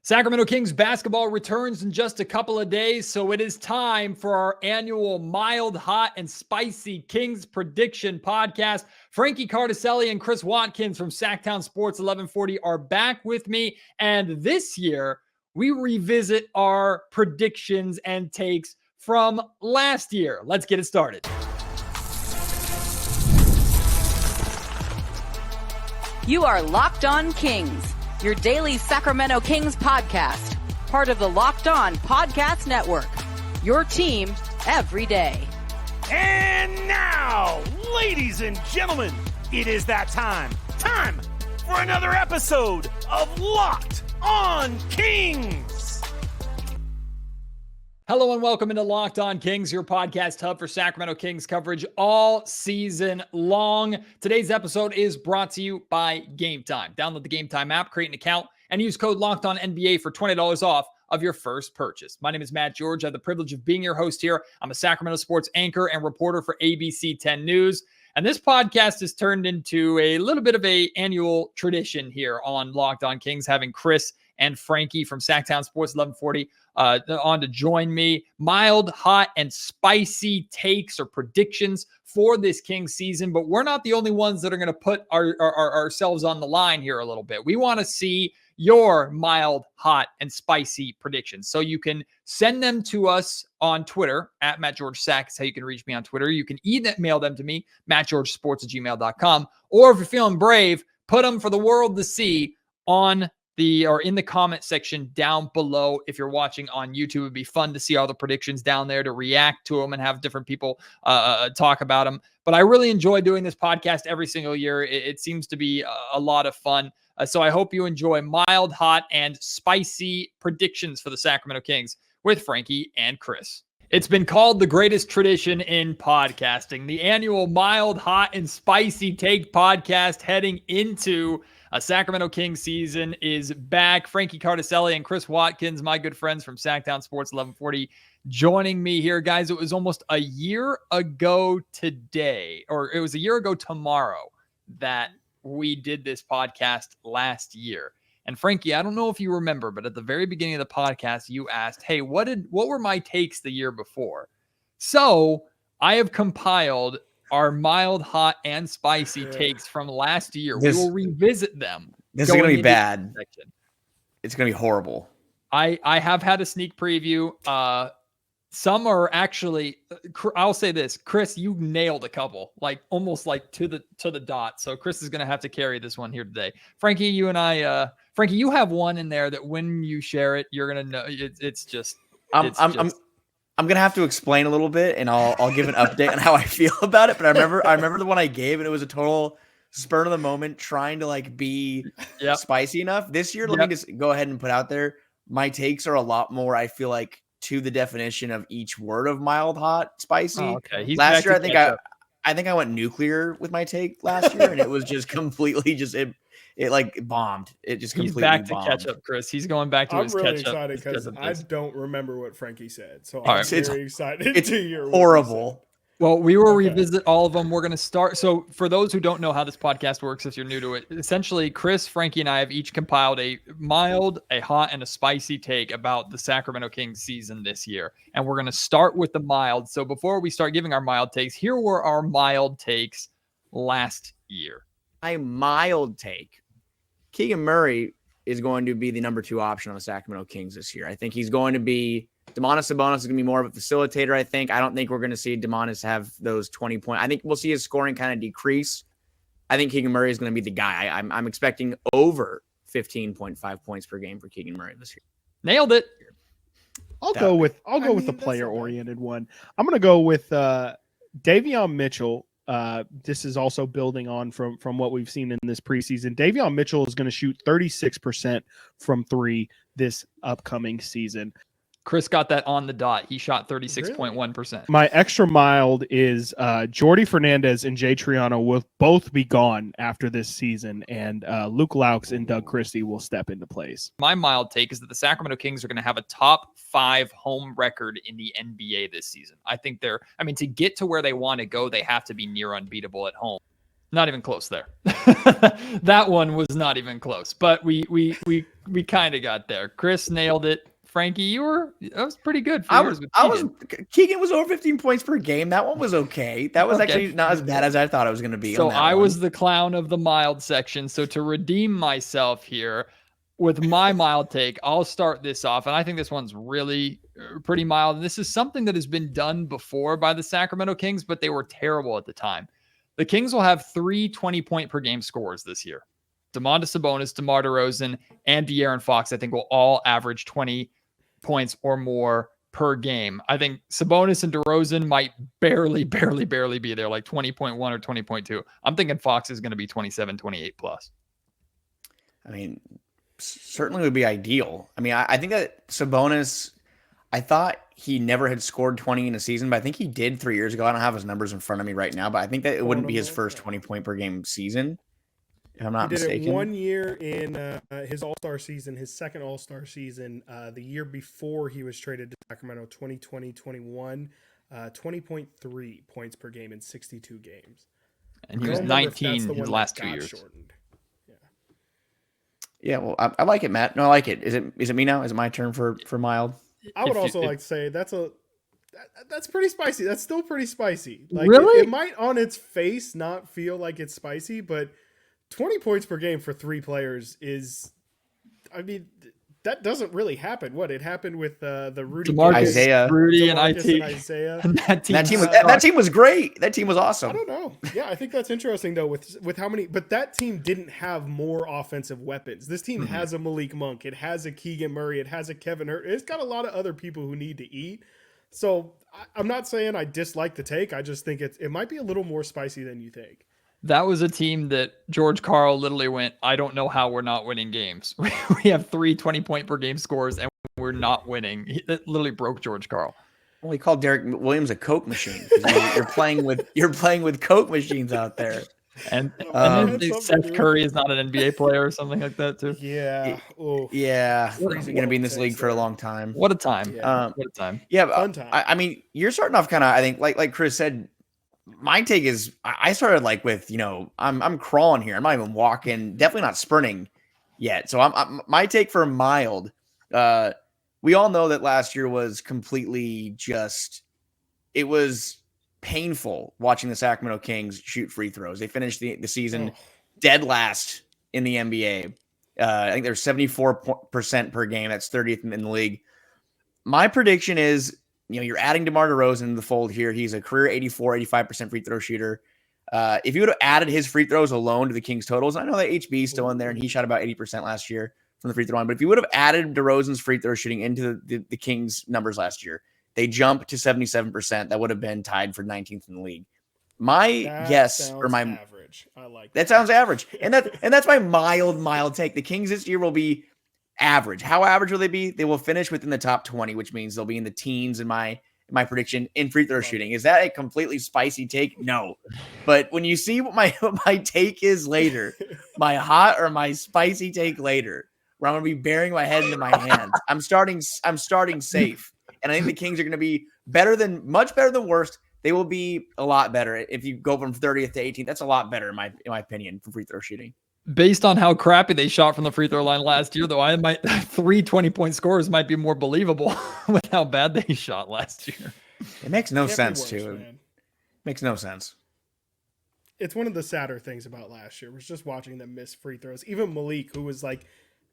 Sacramento Kings basketball returns in just a couple of days, so it is time for our annual mild, hot, and spicy Kings prediction podcast. Frankie Cartoscelli and Chris Watkins from SacTown Sports 1140 are back with me, and this year we revisit our predictions and takes from last year. Let's get it started. You are Locked On Kings, your daily Sacramento Kings podcast, part of the Locked On Podcast Network, your team every day. And now, ladies and gentlemen, it is that time for another episode of Locked On Kings. Hello and welcome into Locked On Kings, your podcast hub for Sacramento Kings coverage all season long. Today's episode is brought to you by Gametime. Download the Gametime app, create an account, and use code LOCKEDONNBA for $20 off of your first purchase. My name is Matt George. I have the privilege of being your host here. I'm a Sacramento sports anchor and reporter for ABC 10 News. And this podcast has turned into a little bit of an annual tradition here on Locked On Kings, having Chris and Frankie from SacTown Sports 1140 on to join me. Mild, hot, and spicy takes or predictions for this Kings season, but we're not the only ones that are going to put ourselves on the line here a little bit. We want to see your mild, hot, and spicy predictions. So you can send them to us on Twitter at MattGeorgeSack is how you can reach me on Twitter. You can email them to me, MattGeorgeSports@gmail.com. Or if you're feeling brave, put them for the world to see in the comment section down below. If you're watching on YouTube, it'd be fun to see all the predictions down there, to react to them and have different people talk about them. But I really enjoy doing this podcast every single year. It seems to be a lot of fun. So I hope you enjoy mild, hot, and spicy predictions for the Sacramento Kings with Frankie and Chris. It's been called the greatest tradition in podcasting. The annual mild, hot, and spicy take podcast heading into a Sacramento Kings season is back. Frankie Cartoscelli and Chris Watkins, my good friends from SacTown Sports 1140, joining me here. Guys, it was almost a year ago today, or it was a year ago tomorrow, that we did this podcast last year. And Frankie, I don't know if you remember, but at the very beginning of the podcast, you asked, hey, what were my takes the year before? So I have compiled our mild, hot, and spicy takes from last year. We will revisit them. This is going to be bad. It's going to be horrible. I have had a sneak preview. Some are actually, I'll say this, Chris, you nailed a couple, like almost like to the dot. So Chris is going to have to carry this one here today. Frankie, you and I, Frankie, you have one in there that when you share it, you're going to know I'm going to have to explain a little bit, and I'll give an update on how I feel about it. But I remember the one I gave, and it was a total spur of the moment, trying to like be spicy enough. This year, let me just go ahead and put out there, my takes are a lot more, I feel like, to the definition of each word of mild, hot, spicy. Oh, okay. Last year, I think I went nuclear with my take last year, and it was just completely it like bombed. It just completely bombed. He's back to catch up, Chris. He's going back to his catch up. I'm really excited because I don't remember what Frankie said. So I'm very excited to hear horrible. Well, we will revisit all of them. We're going to start. So for those who don't know how this podcast works, if you're new to it, essentially Chris, Frankie, and I have each compiled a mild, a hot, and a spicy take about the Sacramento Kings season this year. And we're going to start with the mild. So before we start giving our mild takes, here were our mild takes last year. My mild take. Keegan Murray is going to be the number 2 option on the Sacramento Kings this year. I think he's going to be Domantas Sabonis is going to be more of a facilitator, I think. I don't think we're going to see Domantas have those 20 points. I think we'll see his scoring kind of decrease. I think Keegan Murray is going to be the guy. I'm expecting over 15.5 points per game for Keegan Murray this year. Nailed it. I'll go with the player-oriented one. I'm going to go with Davion Mitchell. This is also building on from what we've seen in this preseason. Davion Mitchell is going to shoot 36% from 3 this upcoming season. Chris got that on the dot. He shot 36.1%. My extra mild is Jordy Fernandez and Jay Triano will both be gone after this season, and Luke Laux and Doug Christie will step into place. My mild take is that the Sacramento Kings are going to have a top 5 home record in the NBA this season. I think to get to where they want to go, they have to be near unbeatable at home. Not even close there. That one was not even close. But we we kind of got there. Chris nailed it. Frankie, that was pretty good for yours with Keegan was over 15 points per game. That one was okay. That was actually not as bad as I thought it was going to be. So I was the clown of the mild section. So to redeem myself here with my mild take, I'll start this off. And I think this one's really pretty mild. And this is something that has been done before by the Sacramento Kings, but they were terrible at the time. The Kings will have 3 20-point per game scorers this year. Domantas Sabonis, DeMar DeRozan, and De'Aaron Fox, I think, will all average 20 points or more per game. I think Sabonis and DeRozan might barely be there, like 20.1 or 20.2. I'm thinking Fox is going to be 27, 28 plus. I mean, certainly would be ideal. I mean, I think that Sabonis, I thought he never had scored 20 in a season, but I think he did 3 years ago. I don't have his numbers in front of me right now, but I think that it wouldn't be his first 20-point per game season, if I'm not mistaken. He did it 1 year in his All-Star season, his second All-Star season, the year before he was traded to Sacramento, 2020-21, 20.3 points per game in 62 games. And he was 19 his last 2 years. Shortened. Yeah, well, I like it, Matt. No, I like it. Is it me now? Is it my turn for mild? I would also like to say that's pretty spicy. That's still pretty spicy. Like, really? It might on its face not feel like it's spicy, but 20 points per game for 3 players is, I mean, that doesn't really happen. What, it happened with the Rudy, Isaiah, Rudy and IT. Isaiah. And that team was great. That team was awesome. I don't know. Yeah, I think that's interesting though with how many. But that team didn't have more offensive weapons. This team has a Malik Monk. It has a Keegan Murray. It has a Kevin Hurt. It's got a lot of other people who need to eat. So I'm not saying I dislike the take. I just think it might be a little more spicy than you think. That was a team that George Karl literally went, I don't know how we're not winning games. We have 3 20-point per game scores and we're not winning. That literally broke George Karl. Well, he called Derek Williams a Coke machine. You're playing with Coke machines out there. And then Seth Curry is not an NBA player or something like that too. Yeah. Yeah. He's going to be in this league for a long time. What a time. Yeah. What a time. Yeah. Fun time. I mean, you're starting off kind of, I think, like Chris said, my take is I started like with, I'm crawling here. I'm not even walking, definitely not sprinting yet. So I'm my take for mild. We all know that last year was completely it was painful watching the Sacramento Kings shoot free throws. They finished the season dead last in the NBA. I think they're 74% per game. That's 30th in the league. My prediction is, you're adding DeMar DeRozan in the fold here. He's a career 85% free throw shooter. If you would have added his free throws alone to the Kings totals, I know that HB is still in there and he shot about 80% last year from the free throw line, but if you would have added DeRozan's free throw shooting into the Kings numbers last year, they jumped to 77%. That would have been tied for 19th in the league. Average. I like that. Sounds average. And that's my mild take. The Kings this year will be average. How average will they be? They will finish within the top 20, which means they'll be in the teens in my prediction in free throw shooting. Is that a completely spicy take? No. But when you see what my take is later, my hot or my spicy take later, where I'm going to be burying my head into my hands, I'm starting safe. And I think the Kings are going to be much better than worst. They will be a lot better. If you go from 30th to 18th, that's a lot better in my opinion for free throw shooting. Based on how crappy they shot from the free throw line last year, though, 3 20-point scores might be more believable with how bad they shot last year. It makes no sense, too. Makes no sense. It's one of the sadder things about last year was just watching them miss free throws. Even Malik, who was like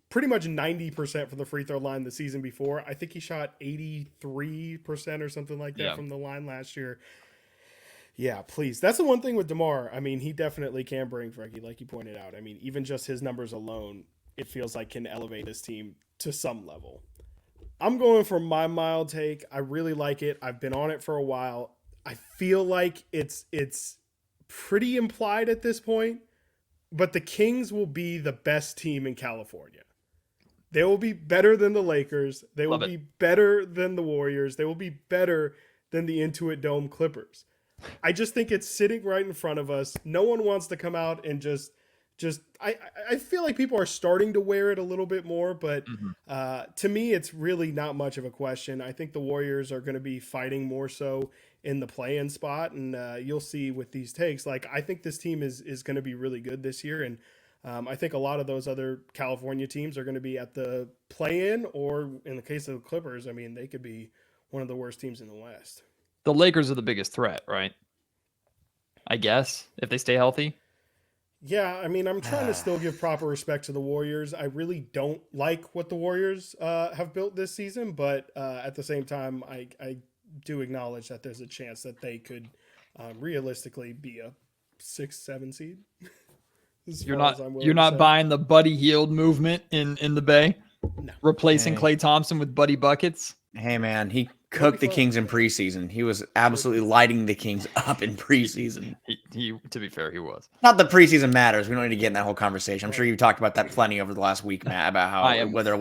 pretty much 90% from the free throw line the season before, I think he shot 83% or something like that from the line last year. Yeah, please. That's the one thing with DeMar. I mean, he definitely can bring Frankie, like you pointed out. I mean, even just his numbers alone, it feels like can elevate this team to some level. I'm going for my mild take. I really like it. I've been on it for a while. I feel like it's pretty implied at this point, but the Kings will be the best team in California. They will be better than the Lakers. They will be better than the Warriors. They will be better than the Intuit Dome Clippers. I just think it's sitting right in front of us. No one wants to come out and I feel like people are starting to wear it a little bit more, but to me, it's really not much of a question. I think the Warriors are going to be fighting more so in the play-in spot, and you'll see with these takes. Like, I think this team is going to be really good this year, and I think a lot of those other California teams are going to be at the play-in, or in the case of the Clippers, I mean, they could be one of the worst teams in the West. The Lakers are the biggest threat, right? I guess, if they stay healthy. Yeah, I mean, I'm trying to still give proper respect to the Warriors. I really don't like what the Warriors have built this season, but at the same time, I do acknowledge that there's a chance that they could realistically be a 6-7 seed. You're not buying the Buddy Hield movement in the Bay? No. Replacing Klay Thompson with Buddy Buckets? Hey, man, he cooked the Kings in preseason. He was absolutely lighting the Kings up in preseason. He to be fair, he was. Not that preseason matters. We don't need to get in that whole conversation. I'm sure you've talked about that plenty over the last week, Matt, about how whether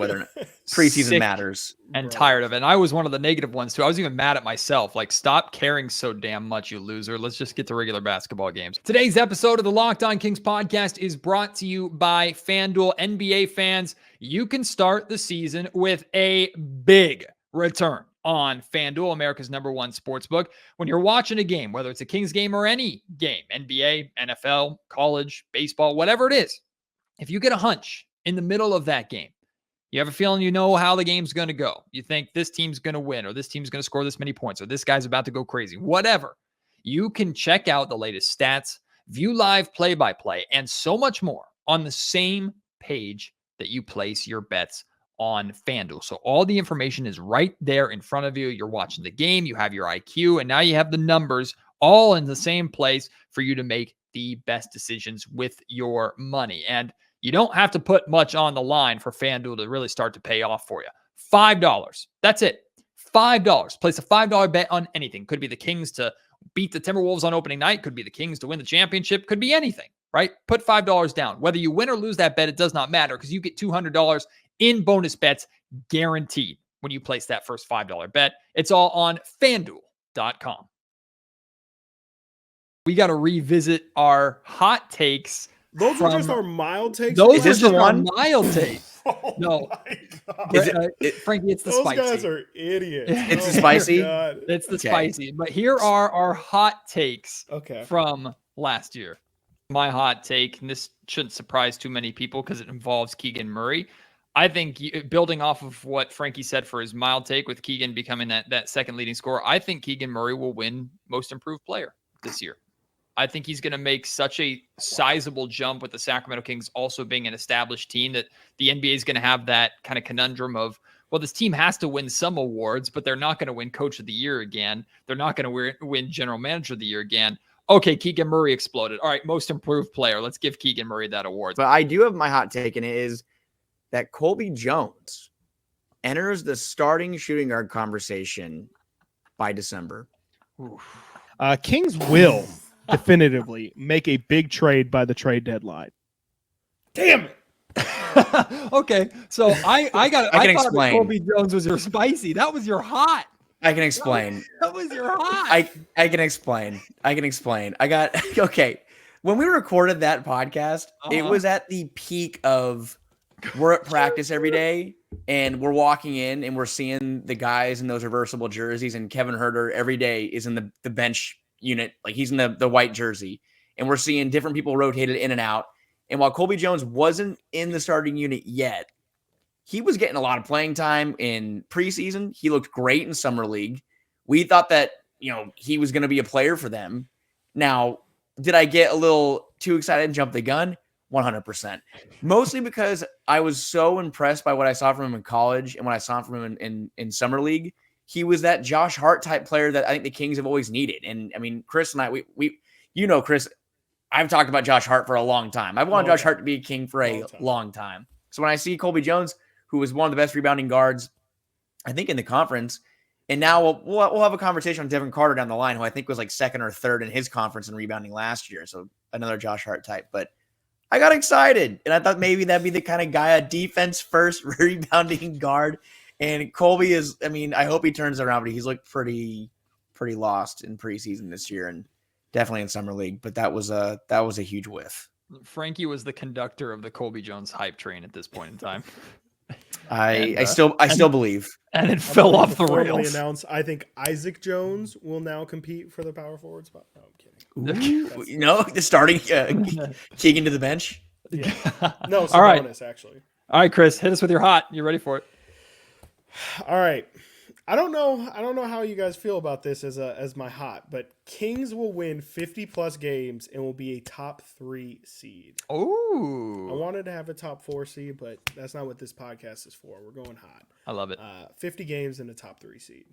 preseason matters. And tired of it. And I was one of the negative ones too. I was even mad at myself. Like, stop caring so damn much, you loser. Let's just get to regular basketball games. Today's episode of the Locked On Kings podcast is brought to you by FanDuel. NBA fans, you can start the season with a big return on FanDuel, America's #1 sportsbook. When you're watching a game, whether it's a Kings game or any game, NBA, NFL, college, baseball, whatever it is, if you get a hunch in the middle of that game, you have a feeling you know how the game's going to go. You think this team's going to win, or this team's going to score this many points, or this guy's about to go crazy, whatever. You can check out the latest stats, view live play-by-play, and so much more on the same page that you place your bets on FanDuel. So all the information is right there in front of you. You're watching the game, you have your IQ, and now you have the numbers all in the same place for you to make the best decisions with your money. And you don't have to put much on the line for FanDuel to really start to pay off for you. $5. That's it. $5. Place a $5 bet on anything. Could be the Kings to beat the Timberwolves on opening night. Could be the Kings to win the championship. Could be anything, right? Put $5 down. Whether you win or lose that bet, it does not matter, because you get $200 in bonus bets guaranteed when you place that first $5 bet. It's all on FanDuel.com. We got to revisit our hot takes. Those were just our mild takes. Those Is this are just the our one? mild takes. Oh No, Frankie, it's the Those spicy. guys are idiots. It's the my spicy? God. It's the Okay. spicy. But here are our hot takes Okay. from last year. My hot take, and this shouldn't surprise too many people because it involves Keegan Murray. I think, building off of what Frankie said for his mild take with Keegan becoming that second leading scorer, I think Keegan Murray will win Most Improved Player this year. I think he's going to make such a sizable jump with the Sacramento Kings also being an established team that the NBA is going to have that kind of conundrum of, well, this team has to win some awards, but they're not going to win Coach of the Year again. They're not going to win General Manager of the Year again. Okay, Keegan Murray exploded. All right, Most Improved Player. Let's give Keegan Murray that award. But I do have my hot take, and it is that Colby Jones enters the starting shooting guard conversation by December. Kings will definitively make a big trade by the trade deadline. Damn it. Okay, so I can thought explain. that Colby Jones was your spicy. That was your hot. I can explain. That was your hot. I can explain. I got okay. When we recorded that podcast, it was at the peak of we're at practice every day and we're walking in and we're seeing the guys in those reversible jerseys, and Kevin Huerter every day is in the bench unit, like he's in the white jersey, and we're seeing different people rotated in and out. And while Colby Jones wasn't in the starting unit yet, he was getting a lot of playing time in preseason. He looked great in summer league. We thought that, he was going to be a player for them. Now, did I get a little too excited and jump the gun? 100%. Mostly because I was so impressed by what I saw from him in college and what I saw from him in summer league. He was that Josh Hart type player that I think the Kings have always needed. And I mean, Chris and I, we Chris, I've talked about Josh Hart for a long time. I've wanted Josh Hart to be a King for a long time. So when I see Colby Jones, who was one of the best rebounding guards, I think, in the conference, and now we'll have a conversation on Devin Carter down the line, who I think was like second or third in his conference in rebounding last year. So another Josh Hart type. But I got excited, and I thought maybe that'd be the kind of guy, a defense first rebounding guard. And Colby is, I hope he turns around, but he's looked pretty lost in preseason this year and definitely in summer league. But that was a huge whiff. Frankie was the conductor of the Colby Jones hype train at this point in time. I still believe. And it fell off the Formally rails. announced, I think Isaac Jones will now compete for the power forward spot. No, I'm kidding. The starting Keegan to the bench. Yeah. No, All right. Sabonis, actually. All right, Chris, hit us with your hot. You ready for it? All right. I don't know how you guys feel about this as my hot, but Kings will win 50 plus games and will be a top 3 seed. Oh. I wanted to have a top 4 seed, but that's not what this podcast is for. We're going hot. I love it. 50 games and a top 3 seed.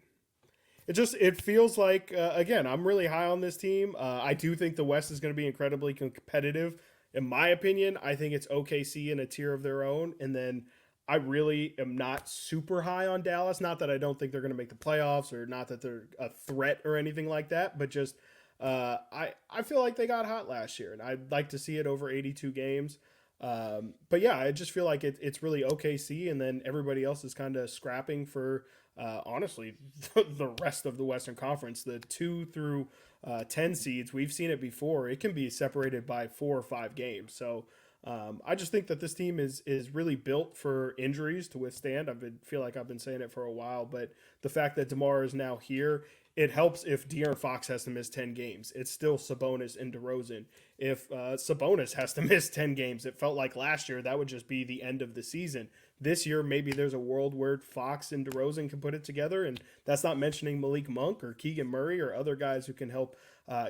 It feels like, again, I'm really high on this team. I do think the West is going to be incredibly competitive. In my opinion, I think it's OKC in a tier of their own. And then I really am not super high on Dallas. Not that I don't think they're going to make the playoffs or not that they're a threat or anything like that, but just I feel like they got hot last year, and I'd like to see it over 82 games. But yeah, I just feel like it's really OKC, and then everybody else is kind of scrapping for honestly the rest of the Western Conference. The 2 through 10 seeds, we've seen it before. It can be separated by 4 or 5 games. So I just think that this team is really built for injuries to withstand. Feel like I've been saying it for a while, but the fact that DeMar is now here, it helps if De'Aaron Fox has to miss 10 games. It's still Sabonis and DeRozan. If Sabonis has to miss 10 games, it felt like last year that would just be the end of the season. This year, maybe there's a world where Fox and DeRozan can put it together, and that's not mentioning Malik Monk or Keegan Murray or other guys who can help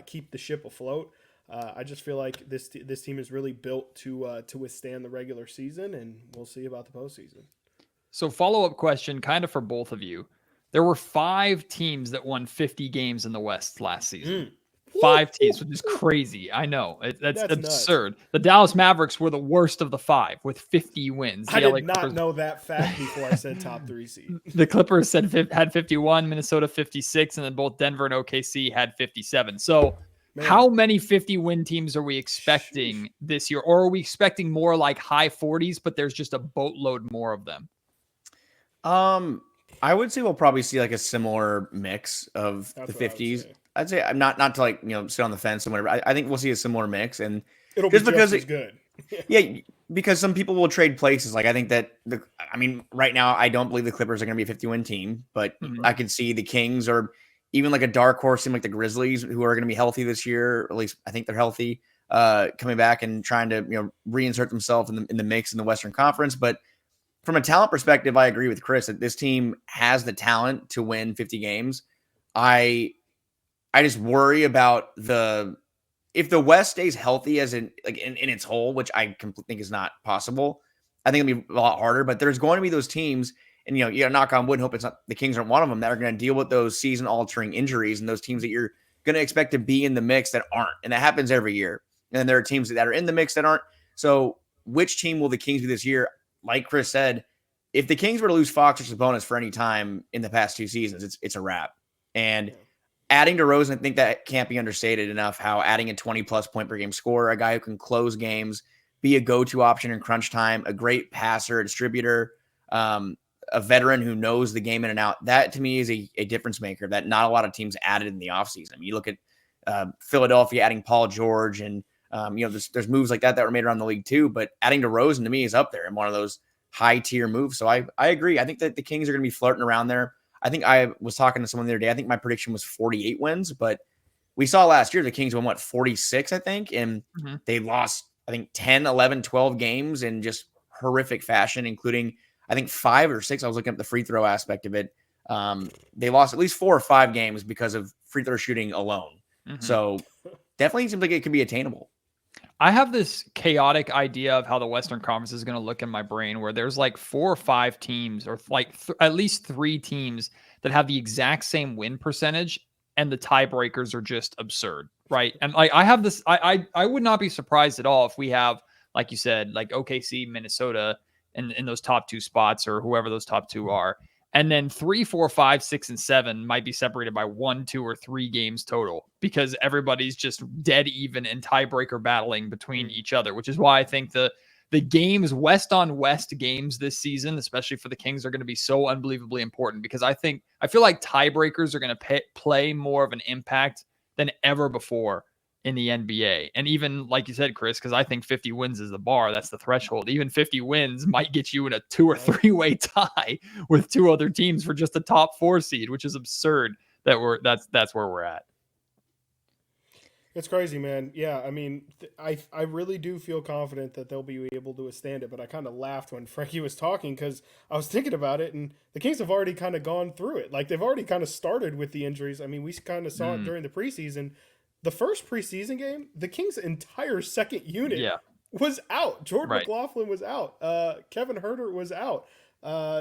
keep the ship afloat. I just feel like this team is really built to withstand the regular season, and we'll see about the postseason. So follow-up question kind of for both of you. There were 5 teams that won 50 games in the West last season. 5 teams, which is crazy. I know. That's absurd. Nuts. The Dallas Mavericks were the worst of the 5 with 50 wins. I did not know that fact before I said top 3 seed. The Clippers had 51, Minnesota 56, and then both Denver and OKC had 57. So how many 50-win teams are we expecting this year? Or are we expecting more like high 40s, but there's just a boatload more of them? I would say we'll probably see like a similar mix of the 50s. I'd say I'm not to like, sit on the fence and whatever. I think we'll see a similar mix, and it'll just be because it's good. Yeah, because some people will trade places. Like I think that right now I don't believe the Clippers are going to be a 50-win team, but I could see the Kings or even like a dark horse team like the Grizzlies, who are going to be healthy this year, or at least I think they're healthy, coming back and trying to reinsert themselves in the mix in the Western Conference. But from a talent perspective, I agree with Chris that this team has the talent to win 50 games. I just worry about if the West stays healthy as in its whole, which I think is not possible. I think it'll be a lot harder, but there's going to be those teams, and you gotta knock on wood and hope it's not the Kings aren't one of them, that are going to deal with those season altering injuries and those teams that you're going to expect to be in the mix that aren't. And that happens every year. And then there are teams that are in the mix that aren't. So which team will the Kings be this year? Like Chris said, if the Kings were to lose Fox or Sabonis for any time in the past 2 seasons, it's a wrap. And adding DeRozan, I think that can't be understated enough, how adding a 20-plus point per game scorer, a guy who can close games, be a go-to option in crunch time, a great passer, a distributor, a veteran who knows the game in and out, that to me is a difference maker that not a lot of teams added in the offseason. I mean, you look at Philadelphia adding Paul George, and there's moves like that were made around the league too, but adding DeRozan to me is up there in one of those high-tier moves. So I agree. I think that the Kings are going to be flirting around there. I think I was talking to someone the other day. I think my prediction was 48 wins, but we saw last year the Kings won, 46, I think, and they lost, I think, 10, 11, 12 games in just horrific fashion, including, I think, 5 or 6. I was looking at the free throw aspect of it. They lost at least 4 or 5 games because of free throw shooting alone. So definitely seems like it could be attainable. I have this chaotic idea of how the Western Conference is going to look in my brain, where there's like 4 or 5 teams, or like at least 3 teams that have the exact same win percentage, and the tiebreakers are just absurd, right? And like I have this, I would not be surprised at all if we have, like you said, like OKC, Minnesota, in those top 2 spots, or whoever those top 2 are. And then 3, 4, 5, 6, and 7 might be separated by 1, 2, or 3 games total, because everybody's just dead even in tiebreaker battling between each other, which is why I think the games, West on West games this season, especially for the Kings, are going to be so unbelievably important, because I feel like tiebreakers are going to play more of an impact than ever before in the NBA. And even like you said, Chris, because I think 50 wins is the bar. That's the threshold. Even 50 wins might get you in a 2 or 3-way tie with 2 other teams for just a top 4 seed, which is absurd that's where we're at. It's crazy, man. Yeah, I mean, I really do feel confident that they'll be able to withstand it, but I kind of laughed when Frankie was talking because I was thinking about it, and the Kings have already kind of gone through it. Like, they've already kind of started with the injuries. I mean, we kind of saw it during the preseason. The first preseason game, the Kings' entire second unit was out. Jordan McLaughlin was out. Kevin Herter was out.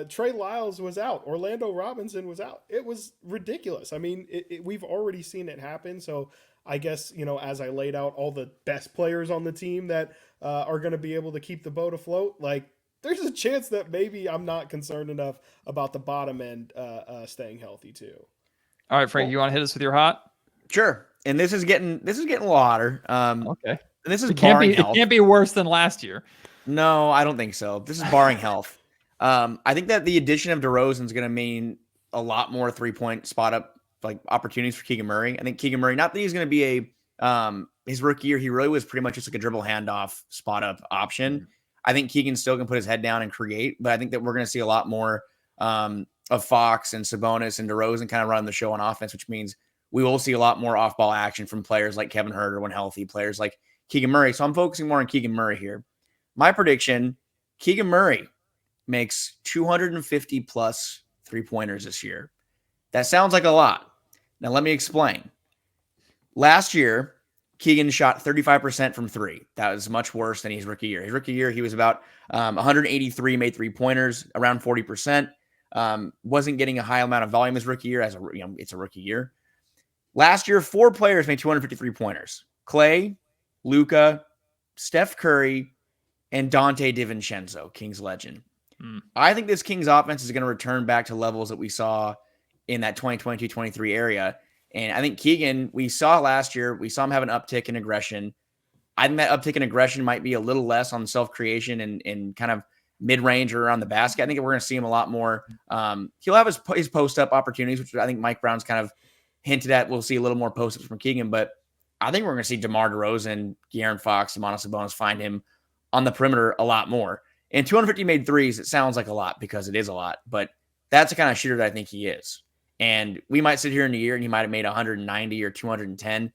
Trey Lyles was out. Orlando Robinson was out. It was ridiculous. I mean, we've already seen it happen, so I guess, as I laid out all the best players on the team that are going to be able to keep the boat afloat, like, there's a chance that maybe I'm not concerned enough about the bottom end staying healthy too. All right, Frank, you want to hit us with your hot? Sure. And this is getting a little hotter. Okay. And this is It barring health. It can't be worse than last year. No, I don't think so. This is barring health. I think that the addition of DeRozan is going to mean a lot more 3-point spot up like opportunities for Keegan Murray. I think Keegan Murray, not that he's going to be his rookie year, he really was pretty much just like a dribble handoff spot up option. I think Keegan still can put his head down and create, but I think that we're going to see a lot more of Fox and Sabonis and DeRozan kind of running the show on offense, which means we will see a lot more off-ball action from players like Kevin Herter when healthy, players like Keegan Murray. So I'm focusing more on Keegan Murray here. My prediction, Keegan Murray makes 250 plus 3-pointers this year. That sounds like a lot. Now let me explain. Last year, Keegan shot 35% from 3. That was much worse than his rookie year. His rookie year, he was about 183 made 3-pointers, around 40%. Wasn't getting a high amount of volume his rookie year, it's a rookie year. Last year, 4 players made 253 pointers. Klay, Luka, Steph Curry, and Dante DiVincenzo, Kings legend. I think this Kings offense is going to return back to levels that we saw in that 2022-23 area. And I think Keegan, we saw last year, we saw him have an uptick in aggression. I think that uptick in aggression might be a little less on self-creation and kind of mid-range or around the basket. I think we're going to see him a lot more. He'll have his post-up opportunities, which I think Mike Brown's kind of hinted at. We'll see a little more post-ups from Keegan, but I think we're going to see DeMar DeRozan, De'Aaron Fox, Domantas Sabonis find him on the perimeter a lot more. And 250 made threes, it sounds like a lot because it is a lot, but that's the kind of shooter that I think he is. And we might sit here in a year and he might have made 190 or 210.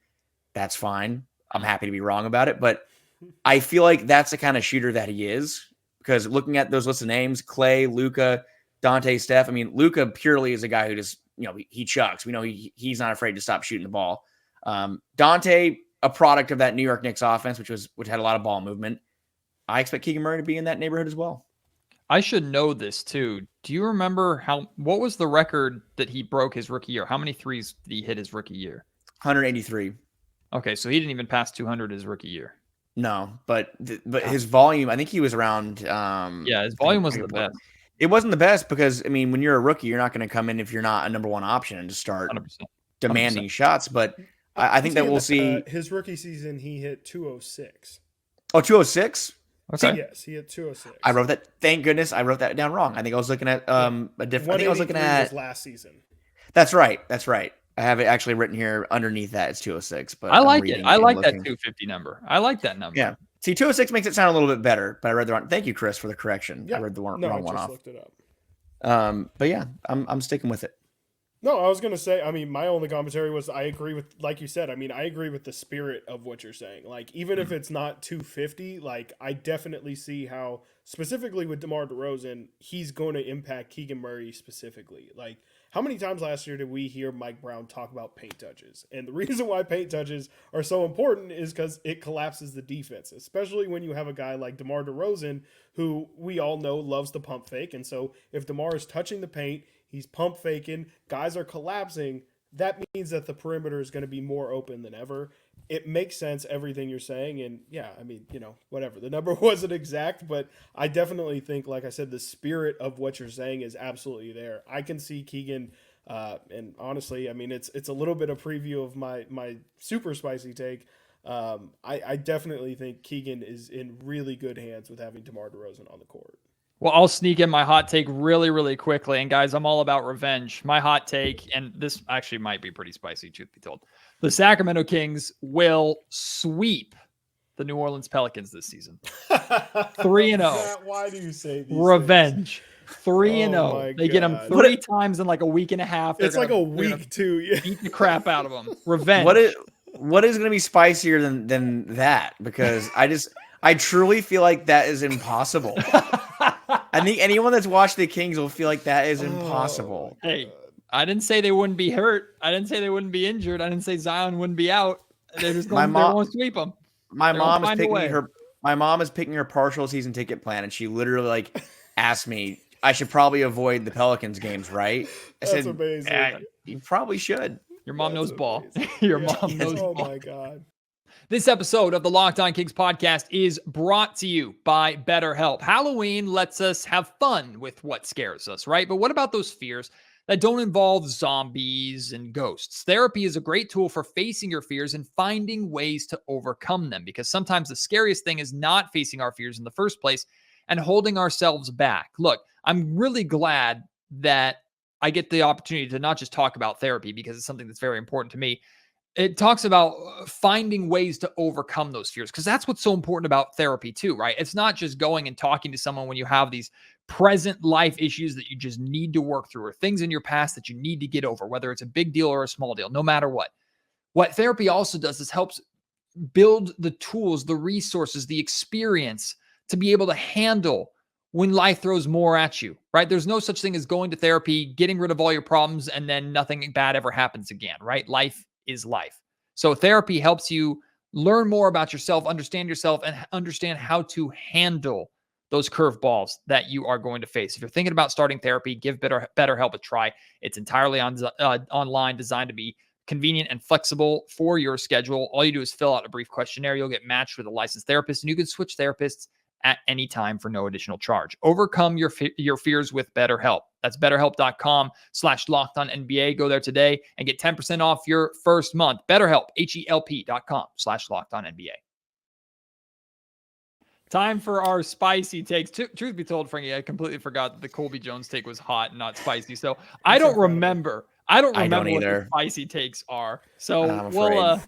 That's fine. I'm happy to be wrong about it, but I feel like that's the kind of shooter that he is, because looking at those lists of names, Klay, Luka, Dante, Steph, I mean, Luka purely is a guy who just, he chucks. We know he's not afraid to stop shooting the ball. Dante, a product of that New York Knicks offense, which had a lot of ball movement. I expect Keegan Murray to be in that neighborhood as well. I should know this too. Do you remember what was the record that he broke his rookie year? How many threes did he hit his rookie year? 183. Okay, so he didn't even pass 200 his rookie year. No, but his volume, I think he was around. His volume wasn't the best. It wasn't the best because, I mean, when you're a rookie, you're not going to come in if you're not a number one option and just start 100%. Demanding shots. But I think that we'll see. His rookie season, he hit 206. Oh, 206? Okay. Yes, he hit 206. I wrote that. Thank goodness I wrote that down wrong. I think I was looking at a different. I think I was looking at last season. That's right. I have it actually written here underneath that. It's 206. But I like it. I like that 250 number. I like that number. Yeah. See, 206 makes it sound a little bit better, but I read the wrong. Thank you, Chris, for the correction. Yeah. I read the wrong one off. Looked it up. But yeah, I'm sticking with it. No, I was going to say, I mean, my only commentary was I agree with, like you said, I mean, I agree with the spirit of what you're saying. Like, even if it's not 250, like, I definitely see how, specifically with DeMar DeRozan, he's going to impact Keegan Murray specifically. Like, how many times last year did we hear Mike Brown talk about paint touches? And the reason why paint touches are so important is because it collapses the defense, especially when you have a guy like DeMar DeRozan, who we all know loves to pump fake. And so if DeMar is touching the paint, he's pump faking, guys are collapsing, that means that the perimeter is going to be more open than ever. It makes sense, everything you're saying. And yeah, I mean, whatever. The number wasn't exact, but I definitely think, like I said, the spirit of what you're saying is absolutely there. I can see Keegan, and honestly, I mean, it's a little bit of preview of my super spicy take. I definitely think Keegan is in really good hands with having DeMar DeRozan on the court. Well, I'll sneak in my hot take really, really quickly. And guys, I'm all about revenge. My hot take, and this actually might be pretty spicy, truth be told. The Sacramento Kings will sweep the New Orleans Pelicans this season. 3-0. Why do you say these revenge? 3-0. They get them 3 times in like a week and a half. It's like a week too. Yeah. Beat the crap out of them. Revenge. what is going to be spicier than that? Because I truly feel like that is impossible. I think anyone that's watched the Kings will feel like that is impossible. Hey, I didn't say they wouldn't be hurt. I didn't say they wouldn't be injured. I didn't say Zion wouldn't be out. They're just going, they won't sweep them. My mom is picking her partial season ticket plan, and she literally like asked me, I should probably avoid the Pelicans games, right? I said, amazing. You probably should. Your mom knows ball. Your mom knows ball. Oh my God. This episode of the Locked On Kings podcast is brought to you by BetterHelp. Halloween lets us have fun with what scares us, right? But what about those fears that don't involve zombies and ghosts? Therapy is a great tool for facing your fears and finding ways to overcome them, because sometimes the scariest thing is not facing our fears in the first place and holding ourselves back. Look, I'm really glad that I get the opportunity to not just talk about therapy, because it's something that's very important to me. It talks about finding ways to overcome those fears, because that's what's so important about therapy too, right? It's not just going and talking to someone when you have these present life issues that you just need to work through, or things in your past that you need to get over, whether it's a big deal or a small deal, no matter what. What therapy also does is helps build the tools, the resources, the experience to be able to handle when life throws more at you, right? There's no such thing as going to therapy, getting rid of all your problems, and then nothing bad ever happens again, right? Life is life. So therapy helps you learn more about yourself, and understand how to handle those curveballs that you are going to face. If you're thinking about starting therapy, give BetterHelp a try. It's entirely online, designed to be convenient and flexible for your schedule. All you do is fill out a brief questionnaire. You'll get matched with a licensed therapist, and you can switch therapists at any time for no additional charge. Overcome your fears with BetterHelp. That's BetterHelp.com/LockedOnNBA. Go there today and get 10% off your first month. BetterHelp, HELP.com/LockedOnNBA. Time for our spicy takes. Truth be told, Frankie, I completely forgot that the Colby Jones take was hot and not spicy. So I don't remember what the spicy takes are. So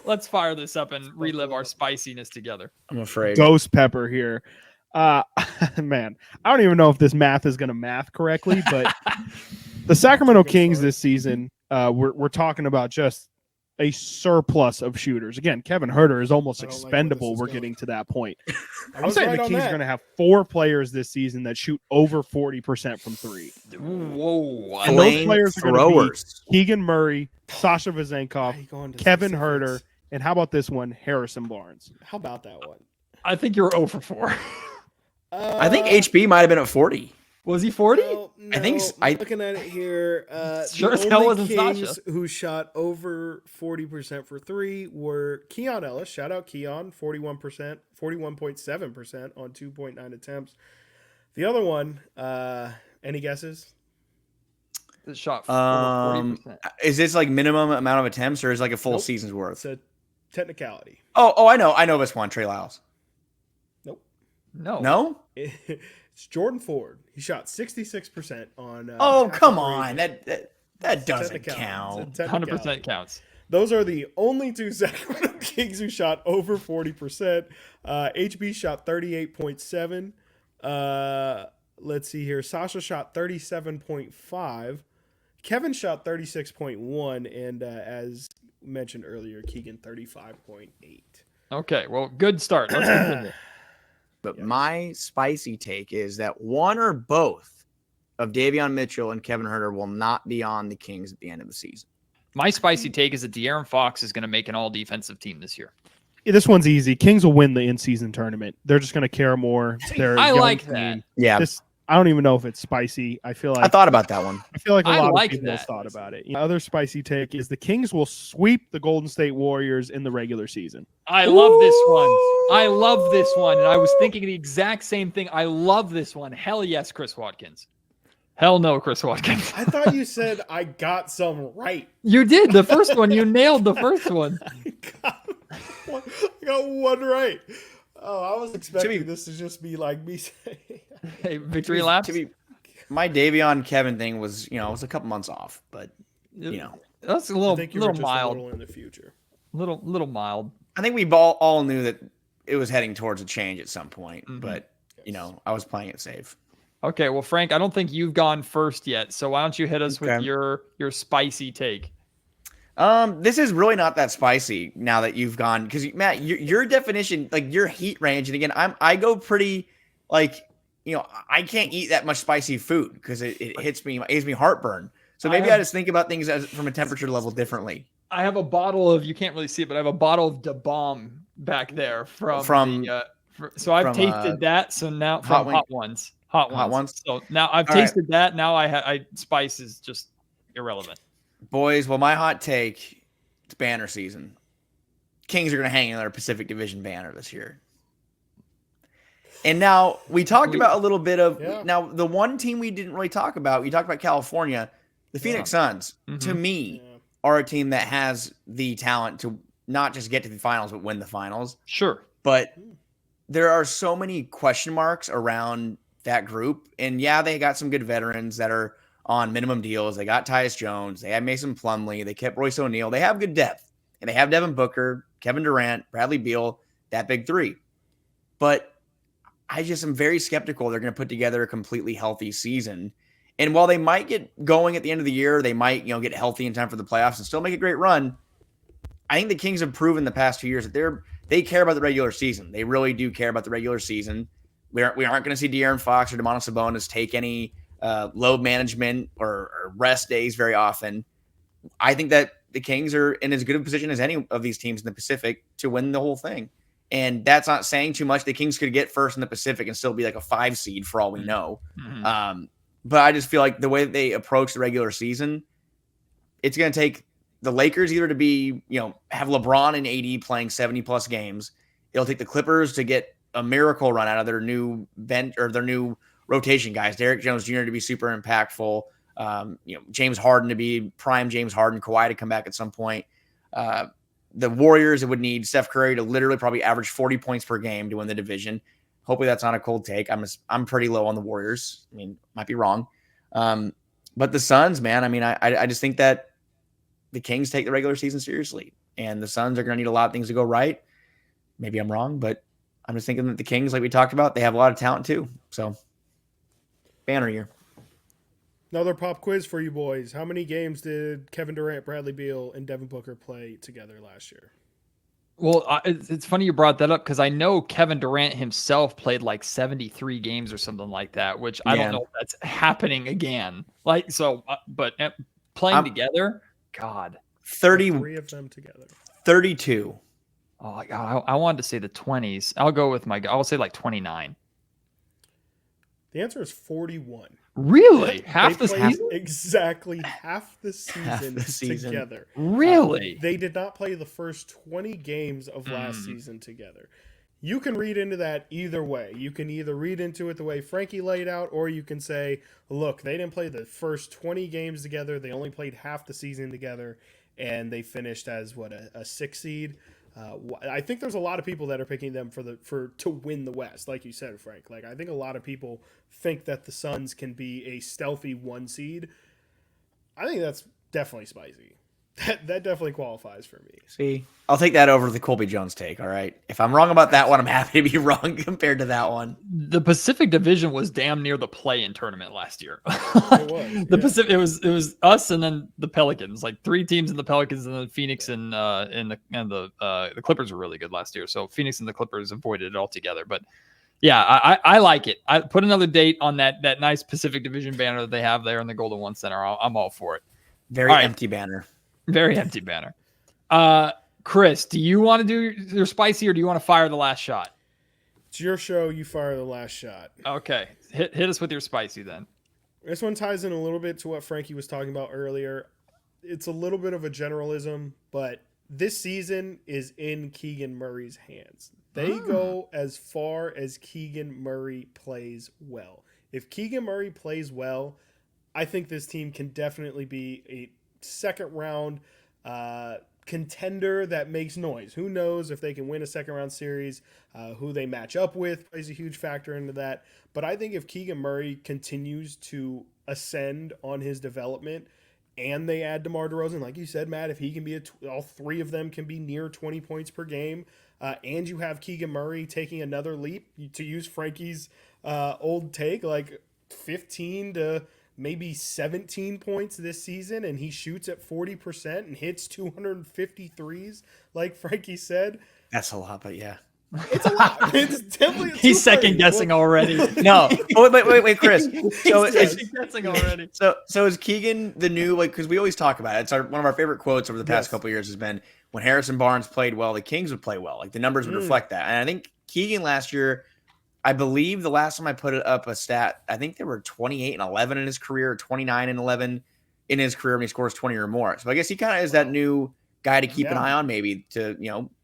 let's fire this up and relive our spiciness together. I'm afraid. Ghost pepper here. Man, I don't even know if this math is going to math correctly, but the Sacramento Kings this season, we're talking about just a surplus of shooters. Again, Kevin Huerter is almost expendable. We're getting to that point. I'm saying the Kings are going to have 4 players this season that shoot over 40% from 3. Whoa. And those players are going to be Keegan Murray, Sasha Vezenkov, Kevin Huerter, and how about this one, Harrison Barnes? How about that one? I think you're 0 for 4. I think HB might have been at 40. Was he 40? No, I think I'm looking at it here. Sure as the hell only wasn't Kings Sasha. who shot over 40% for 3 were Keon Ellis. Shout out Keon, 41%, 41.7% on 2.9 attempts. The other one, any guesses? The shot 40%. Is this like minimum amount of attempts, or is it like a full season's worth? It's a technicality. Oh, I know this one, Trey Lyles. Nope. No? It's Jordan Ford. He shot 66% on. Come on, that doesn't count. 100% counts. Those are the only 2 Sacramento Kings who shot over 40%. HB shot 38.7. Let's see here. Sasha shot 37.5. Kevin shot 36.1, and as mentioned earlier, Keegan 35.8. Okay, well, good start. Let's continue. But my spicy take is that one or both of Davion Mitchell and Kevin Huerter will not be on the Kings at the end of the season. My spicy take is that De'Aaron Fox is going to make an all-defensive team this year. Yeah, this one's easy. Kings will win the in-season tournament. They're just going to care more. I like that. Yeah. I don't even know if it's spicy. I feel like I thought about that one. I feel like a lot like of people that. thought about it. Other spicy take is the Kings will sweep the Golden State Warriors in the regular season. I love this one. I love this one. And I was thinking the exact same thing. I love this one. Hell yes, Chris Watkins. Hell no, Chris Watkins. I thought you said I got some right. You did. The first one. You nailed the first one. I got one right. Oh, I was expecting this to just be like me saying. Hey, victory laps. My Davion Kevin thing was, it was a couple months off, but that's a little mild. A little in the future. Little mild. I think we all knew that it was heading towards a change at some point, but I was playing it safe. Okay, well, Frank, I don't think you've gone first yet, so why don't you hit us with your spicy take? This is really not that spicy now that you've gone, because Matt, your definition, like your heat range, and again, I go pretty like, I can't eat that much spicy food because it hits me, it gives me heartburn. So maybe I just think about things from a temperature level differently. I have a bottle of, you can't really see it, but I have a bottle of Da Bomb back there from so I've tasted that. So now from Hot Ones. So now I've tasted that. Now spice is just irrelevant. Boys, well, my hot take, it's banner season. Kings are going to hang in their Pacific Division banner this year. And now we talked about a little bit of now the one team we didn't really talk about. We talked about California, the Phoenix Suns. Mm-hmm. To me, are a team that has the talent to not just get to the finals but win the finals. Sure, but there are so many question marks around that group, and they got some good veterans that are on minimum deals. They got Tyus Jones. They had Mason Plumlee. They kept Royce O'Neal. They have good depth, and they have Devin Booker, Kevin Durant, Bradley Beal, that big three. But I just am very skeptical they're going to put together a completely healthy season. And while they might get going at the end of the year, they might, get healthy in time for the playoffs and still make a great run. I think the Kings have proven the past 2 years that they care about the regular season. They really do care about the regular season. We aren't going to see De'Aaron Fox or Domantas Sabonis take any load management or rest days very often. I think that the Kings are in as good a position as any of these teams in the Pacific to win the whole thing. And that's not saying too much. The Kings could get first in the Pacific and still be like a 5 seed for all we know. Mm-hmm. But I just feel like the way that they approach the regular season, it's going to take the Lakers either to be, have LeBron and AD playing 70+ games. It'll take the Clippers to get a miracle run out of their new bench or their new rotation guys. Derrick Jones Jr. to be super impactful. James Harden to be prime James Harden, Kawhi to come back at some point. The Warriors, it would need Steph Curry to literally probably average 40 points per game to win the division. Hopefully that's not a cold take. I'm pretty low on the Warriors. I mean, might be wrong. But the Suns, man, I mean, I just think that the Kings take the regular season seriously, and the Suns are going to need a lot of things to go right. Maybe I'm wrong, but I'm just thinking that the Kings, like we talked about, they have a lot of talent too. So banner year. Another pop quiz for you boys. How many games did Kevin Durant, Bradley Beal, and Devin Booker play together last year? Well, it's funny you brought that up because I know Kevin Durant himself played like 73 games or something like that, which I don't know if that's happening again. Like, so, but playing together, God. 3 of them together. 32. Oh, my God. I wanted to say the 20s. I'll say like 29. The answer is 41. Really? Half the season? Exactly half the season together. Really? They did not play the first 20 games of last season together. You can read into that either way. You can either read into it the way Frankie laid out, or you can say, look, they didn't play the first 20 games together. They only played half the season together, and they finished as, a 6 seed. I think there's a lot of people that are picking them to win the West, like you said, Frank. Like, I think a lot of people think that the Suns can be a stealthy 1 seed. I think that's definitely spicy. That definitely qualifies for me. See, I'll take that over the Colby Jones take. All right, if I'm wrong about that one, I'm happy to be wrong compared to that one. The Pacific Division was damn near the play-in tournament last year. It was. Pacific, it was us and then the Pelicans, like 3 teams in the Pelicans, and then Phoenix and the Clippers were really good last year. So Phoenix and the Clippers avoided it altogether. But yeah, I like it. I put another date on that nice Pacific Division banner that they have there in the Golden One Center. I'm all for it. Very empty banner. Very empty banner. Chris, do you want to do your spicy or do you want to fire the last shot? It's your show. You fire the last shot. Okay. Hit us with your spicy then. This one ties in a little bit to what Frankie was talking about earlier. It's a little bit of a generalism, but this season is in Keegan Murray's hands. They go as far as Keegan Murray plays well. If Keegan Murray plays well, I think this team can definitely be a second round contender that makes noise. Who knows if they can win a second round series? Who they match up with plays a huge factor into that. But I think if Keegan Murray continues to ascend on his development and they add DeMar DeRozan, like you said, Matt, if he can be all 3 of them can be near 20 points per game, and you have Keegan Murray taking another leap, to use Frankie's old take, like 15 to maybe 17 points this season, and he shoots at 40% and hits 250 threes, like Frankie said. That's a lot, but yeah. It's a lot. It's definitely He's second guessing already. No. Wait, Chris. So Second guessing already. So is Keegan the new, like, because we always talk about it. It's one of our favorite quotes over the past couple of years has been, when Harrison Barnes played well, the Kings would play well. Like, the numbers would reflect that. And I think Keegan last year, I believe the last time I put up a stat, I think there were 28 and 11 in his career, or 29 and 11 in his career when he scores 20 or more. So I guess he kind of is that new guy to keep an eye on, maybe to,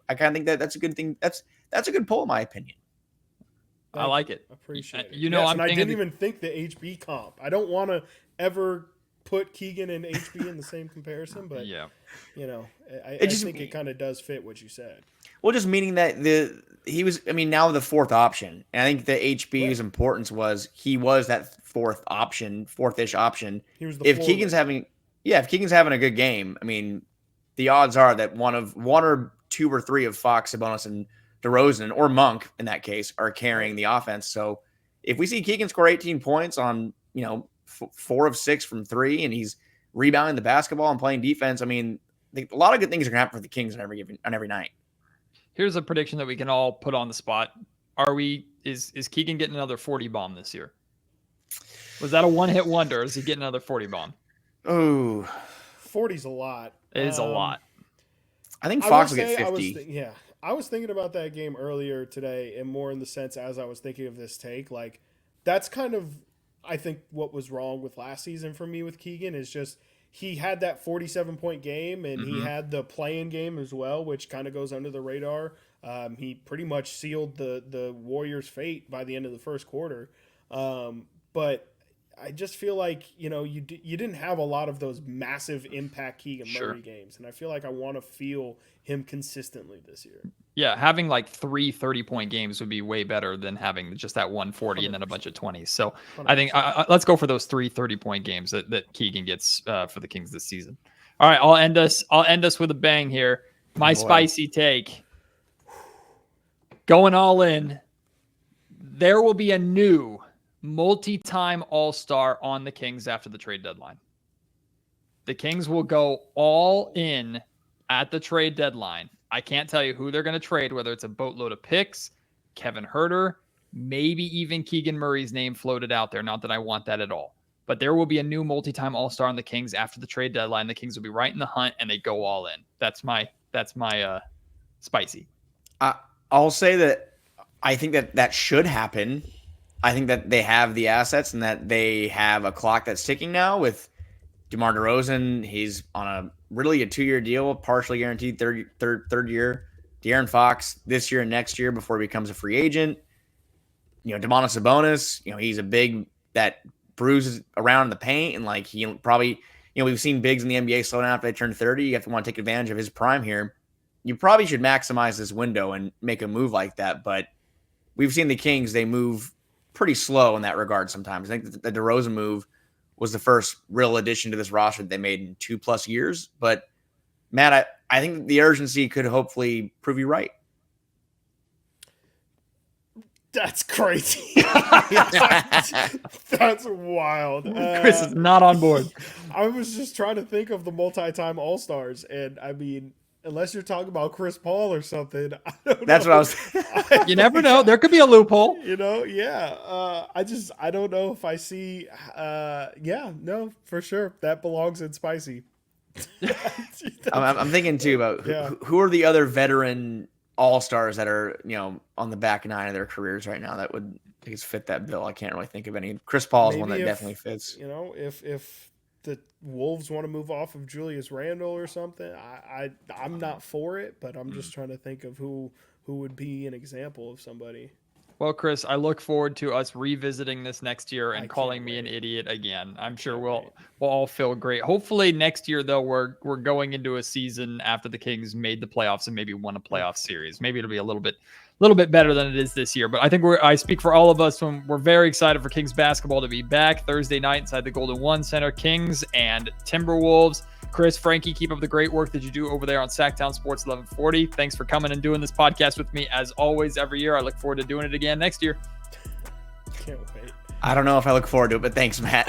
I kind of think that's a good thing. That's a good pull, in my opinion. I like it. Appreciate it. And I didn't even think the HB comp. I don't want to ever put Keegan and HB in the same comparison, but I think it kind of does fit what you said. Well, just meaning that he was now the fourth option. And I think the HB's importance was he was that fourth-ish option. He was if Keegan's having a good game, the odds are that one or two or three of Fox, Sabonis, and DeRozan, or Monk in that case, are carrying the offense. So if we see Keegan score 18 points on 4 of 6 from 3, and he's rebounding the basketball and playing defense, a lot of good things are going to happen for the Kings on every night. Here's a prediction that we can all put on the spot. Is Keegan getting another 40 bomb this year? Was that a one-hit wonder, or is he getting another 40 bomb? Oh, 40's a lot. It is a lot. I think Fox will get 50. I was thinking about that game earlier today, and more in the sense as I was thinking of this take. Like, that's kind of, I think, what was wrong with last season for me with Keegan is just he had that 47-point game, and he had the play-in game as well, which kind of goes under the radar. He pretty much sealed the Warriors' fate by the end of the first quarter. But I just feel like, you didn't have a lot of those massive impact Keegan Murray games, and I feel like I want to feel him consistently this year. Yeah, having like 3 30-point games would be way better than having just that 140 and then a bunch of 20s. So 100%. I think let's go for those 3 30-point games that Keegan gets for the Kings this season. All right, I'll end us with a bang here. My spicy take. Going all in. There will be a new multi-time All-Star on the Kings after the trade deadline. The Kings will go all in at the trade deadline. I can't tell you who they're going to trade, whether it's a boatload of picks, Kevin Huerter, maybe even Keegan Murray's name floated out there. Not that I want that at all. But there will be a new multi-time All-Star on the Kings after the trade deadline. The Kings will be right in the hunt, and they go all in. That's my spicy. I'll say that I think that should happen. I think that they have the assets and that they have a clock that's ticking now with DeMar DeRozan. He's on a 2-year deal, partially guaranteed third year. De'Aaron Fox this year and next year before he becomes a free agent. Domantas Sabonis, he's a big that bruises around in the paint, and like he probably, we've seen bigs in the NBA slow down after they turn 30. You have to want to take advantage of his prime here. You probably should maximize this window and make a move like that. But we've seen the Kings, they move pretty slow in that regard sometimes. I think the DeRozan move was the first real addition to this roster that they made in 2+ years. But, Matt, I think the urgency could hopefully prove you right. That's crazy. That's wild. Chris is not on board. I was just trying to think of the multi-time All-Stars, and unless you're talking about Chris Paul or something, I don't know. That's what I was. You never know. There could be a loophole. Yeah. I don't know if I see. No, for sure that belongs in spicy. I'm thinking too about who are the other veteran All-Stars that are on the back 9 of their careers right now that would fit that bill. I can't really think of any. Chris Paul is one that definitely fits. If the Wolves want to move off of Julius Randle or something, I'm not for it, but I'm just trying to think of who would be an example of somebody. Well, Chris, I look forward to us revisiting this next year and calling me an idiot again. I'm sure we'll all feel great. Hopefully next year, though, we're going into a season after the Kings made the playoffs and maybe won a playoff series. Maybe it'll be a little bit better than it is this year. But I think I speak for all of us when we're very excited for Kings basketball to be back Thursday night inside the Golden One Center. Kings and Timberwolves. Chris, Frankie, keep up the great work that you do over there on SacTown Sports 1140. Thanks for coming and doing this podcast with me as always every year. I look forward to doing it again next year. Can't wait. I don't know if I look forward to it, but thanks, Matt.